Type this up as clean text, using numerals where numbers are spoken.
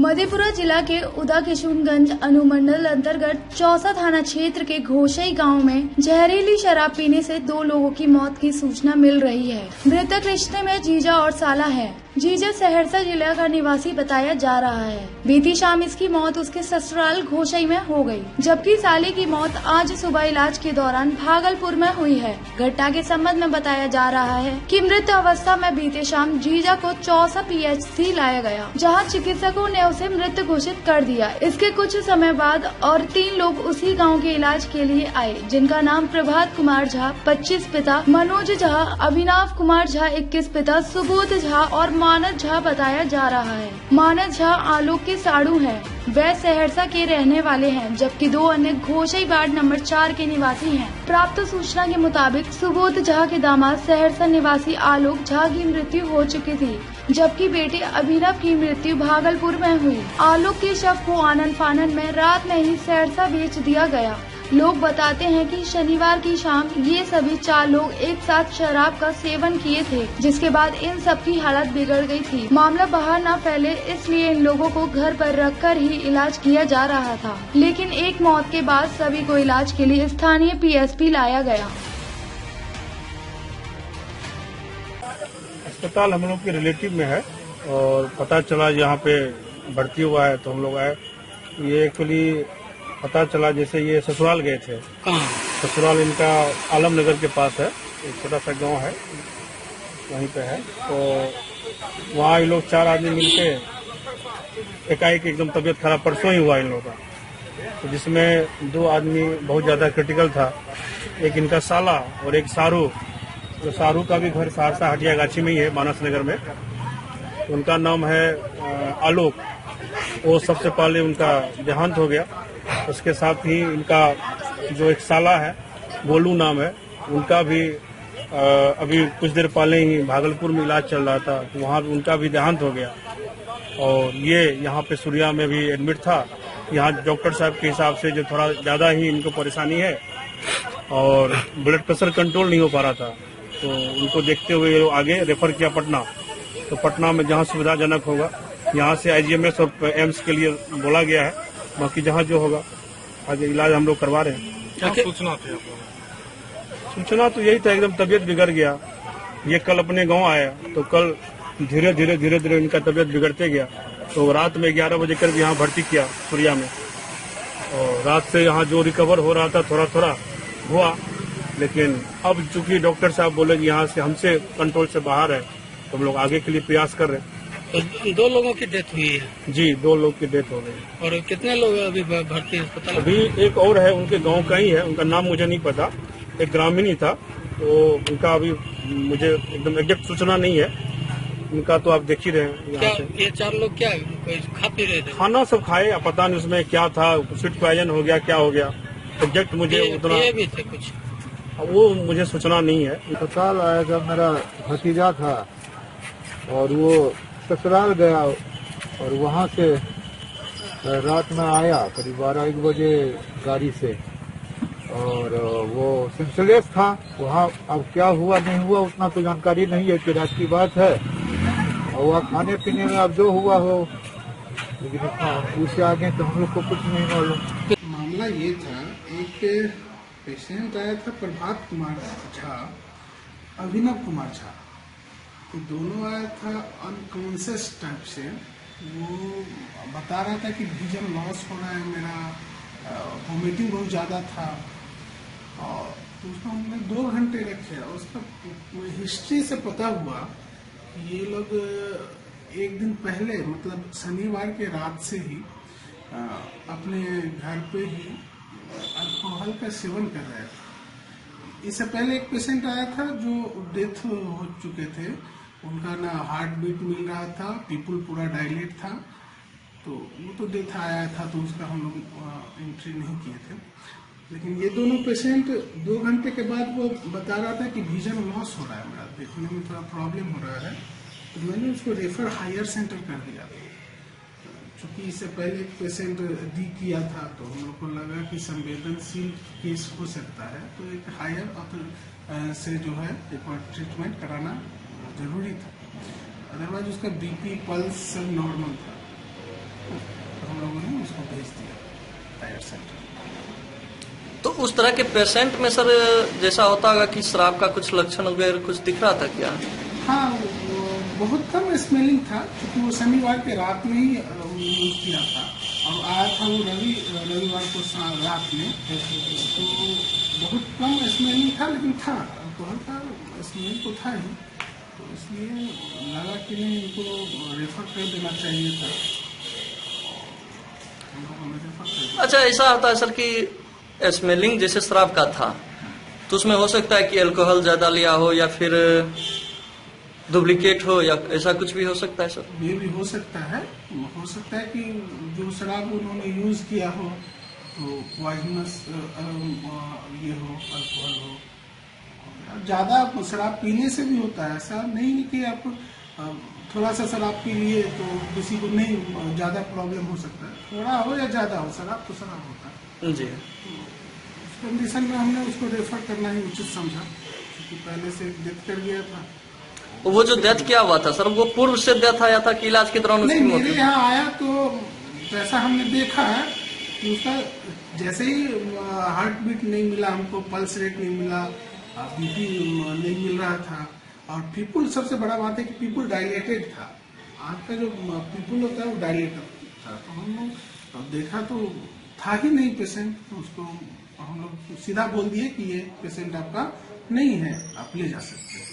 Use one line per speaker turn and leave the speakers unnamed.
मधेपुरा जिला के उदा किशुनगंज अनुमंडल अंतर्गत चौसा थाना क्षेत्र के घोषई गांव में जहरीली शराब पीने से 2 लोगों की मौत की सूचना मिल रही है। मृतक रिश्ते में जीजा और साला है। जीजा सहरसा जिला का निवासी बताया जा रहा है। बीती शाम इसकी मौत उसके ससुराल घोषई में हो गई, जबकि साले की मौत आज सुबह इलाज के दौरान भागलपुर में हुई है। घटना के संबंध में बताया जा रहा है कि मृत अवस्था में बीते शाम जीजा को चौसा PHC लाया गया, जहां चिकित्सकों ने उसे मृत घोषित कर दिया। इसके कुछ समय बाद और 3 लोग उसी गाँव के इलाज के लिए आए, जिनका नाम प्रभात कुमार झा 25 पिता, मनोज झा, अभिनव कुमार झा 21 पिता, सुबोध झा और मानस झा बताया जा रहा है। मानस झा आलोक के साड़ू हैं। वे सहरसा के रहने वाले हैं, जबकि 2 अन्य घोषई वार्ड नंबर 4 के निवासी हैं। प्राप्त सूचना के मुताबिक सुबोध झा के दामाद सहरसा निवासी आलोक झा की मृत्यु हो चुकी थी, जबकि बेटे अभिनव की मृत्यु भागलपुर में हुई। आलोक के शव को आनन फानन में रात में ही सहरसा बेच दिया गया। लोग बताते हैं कि शनिवार की शाम ये सभी 4 लोग एक साथ शराब का सेवन किए थे, जिसके बाद इन सब की हालत बिगड़ गई थी। मामला बाहर न फैले इसलिए इन लोगों को घर पर रखकर ही इलाज किया जा रहा था, लेकिन एक मौत के बाद सभी को इलाज के लिए स्थानीय PSP लाया गया।
अस्पताल हम लोग के रिलेटिव में है और पता चला यहाँ पे भर्ती हुआ है तो हम लोग आए। ये एक्चुअली पता चला जैसे ये ससुराल गए थे। ससुराल इनका आलमनगर के पास है, एक छोटा सा गांव है, वहीं पे है। तो वहाँ ये लोग 4 आदमी मिलके एकाएक एकदम तबीयत खराब परसों ही हुआ इन लोगों का, तो जिसमें 2 आदमी बहुत ज्यादा क्रिटिकल था। एक इनका साला और एक सारू। तो सारू का भी घर सहरसा हटियागाछी में ही है, मानस नगर में। उनका नाम है आलोक। वो सबसे पहले उनका देहांत हो गया। उसके साथ ही इनका जो एक साला है, गोलू नाम है, उनका भी अभी कुछ देर पहले ही भागलपुर में इलाज चल रहा था, तो वहाँ उनका भी देहांत हो गया। और ये यहाँ पे सूर्या में भी एडमिट था। यहाँ डॉक्टर साहब के हिसाब से जो थोड़ा ज्यादा ही इनको परेशानी है और ब्लड प्रेशर कंट्रोल नहीं हो पा रहा था, तो उनको देखते हुए आगे रेफर किया पटना। तो पटना में जहाँ सुविधाजनक होगा, यहाँ से IGMS और एम्स के लिए बोला गया है। बाकी जहाँ जो होगा आगे इलाज हम लोग करवा रहे हैं।
क्या सूचना थी आपको?
सूचना तो यही था, एकदम तबीयत बिगड़ गया। ये कल अपने गांव आया, तो कल धीरे धीरे इनका तबीयत बिगड़ते गया। तो रात में 11 बजे कर यहाँ भर्ती किया सूर्या में। और रात से यहाँ जो रिकवर हो रहा था थोड़ा थोड़ा हुआ, लेकिन अब चूंकि डॉक्टर साहब बोले कि यहाँ से हमसे कंट्रोल से बाहर है, तो हम लोग आगे के लिए प्रयास कर रहे हैं।
तो 2 लोगों की डेथ हुई है?
जी, 2 लोग की डेथ हो गई।
और कितने लोग अभी भर्ती अस्पताल?
अभी एक और है, उनके गांव का ही है, उनका नाम मुझे नहीं पता, एक ग्रामीण ही था। तो उनका अभी मुझे एकदम एग्जैक्ट सूचना नहीं है। उनका तो आप देख ही रहे हैं।
क्या ये 4 लोग क्या कोई खा पी रहे थे?
खाना सब खाए, पता नहीं उसमें क्या था, फूड पॉइजन हो गया, क्या हो गया एग्जैक्ट मुझे उतना
भी थे कुछ,
वो मुझे सूचना नहीं है।
अस्पताल आया था, मेरा भतीजा था और वो ससुराल गया और वहाँ से रात में आया करीब 12-1 बजे गाड़ी से, और वो सेंसलेस था वहाँ। अब क्या हुआ नहीं हुआ उतना तो जानकारी नहीं है, कि रात की बात है। और वहाँ खाने पीने में अब जो हुआ हो, लेकिन उससे आगे तो हम लोग को कुछ नहीं मालूम।
मामला ये था, एक पेशेंट आया था प्रभात कुमार झा, अभिनव कुमार झा, तो दोनों आया था अनकॉन्शियस टाइप से। वो बता रहा था कि विजन लॉस हो रहा है मेरा, वॉमिटिंग बहुत ज़्यादा था। और तो उसको हमने 2 घंटे रखे और उसका हिस्ट्री से पता हुआ कि ये लोग एक दिन पहले, मतलब शनिवार के रात से ही अपने घर पे ही अल्कोहल का सेवन कर रहे थे। इससे पहले एक पेशेंट आया था जो डेथ हो चुके थे, उनका ना हार्ट बीट मिल रहा था, पीपल पूरा डायलेट था, तो वो तो डेथ आया था, तो उसका हम लोग एंट्री नहीं किए थे। लेकिन ये दोनों पेशेंट 2 घंटे के बाद वो बता रहा था कि विजन लॉस हो रहा है, मेरा देखने में थोड़ा प्रॉब्लम हो रहा है। तो मैंने उसको रेफर हायर सेंटर कर दिया। चूँकि इससे पहले एक पेशेंट डी किया था, तो हम लोग को लगा कि संवेदनशील केस हो सकता है, तो एक हायर से जो है एक बार ट्रीटमेंट कराना जरूरी था। अदरवाइज उसका BP पल्स सब नॉर्मल था।
उस तरह के पेशेंट में सर जैसा होता होगा कि शराब का कुछ लक्षण वगैरह कुछ दिख रहा था क्या?
हाँ, वो बहुत कम स्मेलिंग था क्योंकि वो शनिवार के रात में ही यूज किया था और आया था वो रविवार को रात में, तो बहुत कम स्मेलिंग था, लेकिन था अल्कोहल का स्मेल तो था ही, तो इसलिए लगा कि नहीं इनको रेफर कर देना चाहिए था।
अच्छा, ऐसा होता है सर कि स्मेलिंग जैसे शराब का था तो उसमें हो सकता है कि अल्कोहल ज्यादा लिया हो या फिर डुप्लीकेट हो या ऐसा कुछ भी हो सकता है सर?
ये भी हो सकता है कि जो शराब उन्होंने यूज किया हो तो पॉइजनस ये हो, अल्कोहल हो। ज्यादा शराब पीने से भी होता है, ऐसा नहीं कि आप थोड़ा सा शराब पी लिए तो किसी को नहीं ज्यादा प्रॉब्लम हो सकता है, थोड़ा हो या ज्यादा हो, शराब तो शराब होता है
जी।
तो उस कंडीशन में हमने उसको रेफर करना ही उचित समझा क्योंकि पहले से डेथ कर गया था।
वो जो डेथ क्या हुआ था सर, वो पूर्व से डेथ आया था कि इलाज के दौरान उसकी मौत?
मेरे यहाँ आया तो जैसा हमने देखा है कि उसका जैसे ही हार्ट बीट नहीं मिला हमको, पल्स रेट नहीं मिला, बीपी नहीं मिल रहा था और पीपुल, सबसे बड़ा बात है कि पीपुल डायलेटेड था। आँख का जो पीपुल होता है वो डायलेटेड था, तो हम लोग देखा तो था ही नहीं पेशेंट, तो उसको हम लोग सीधा बोल दिए कि ये पेशेंट आपका नहीं है, आप ले जा सकते हैं।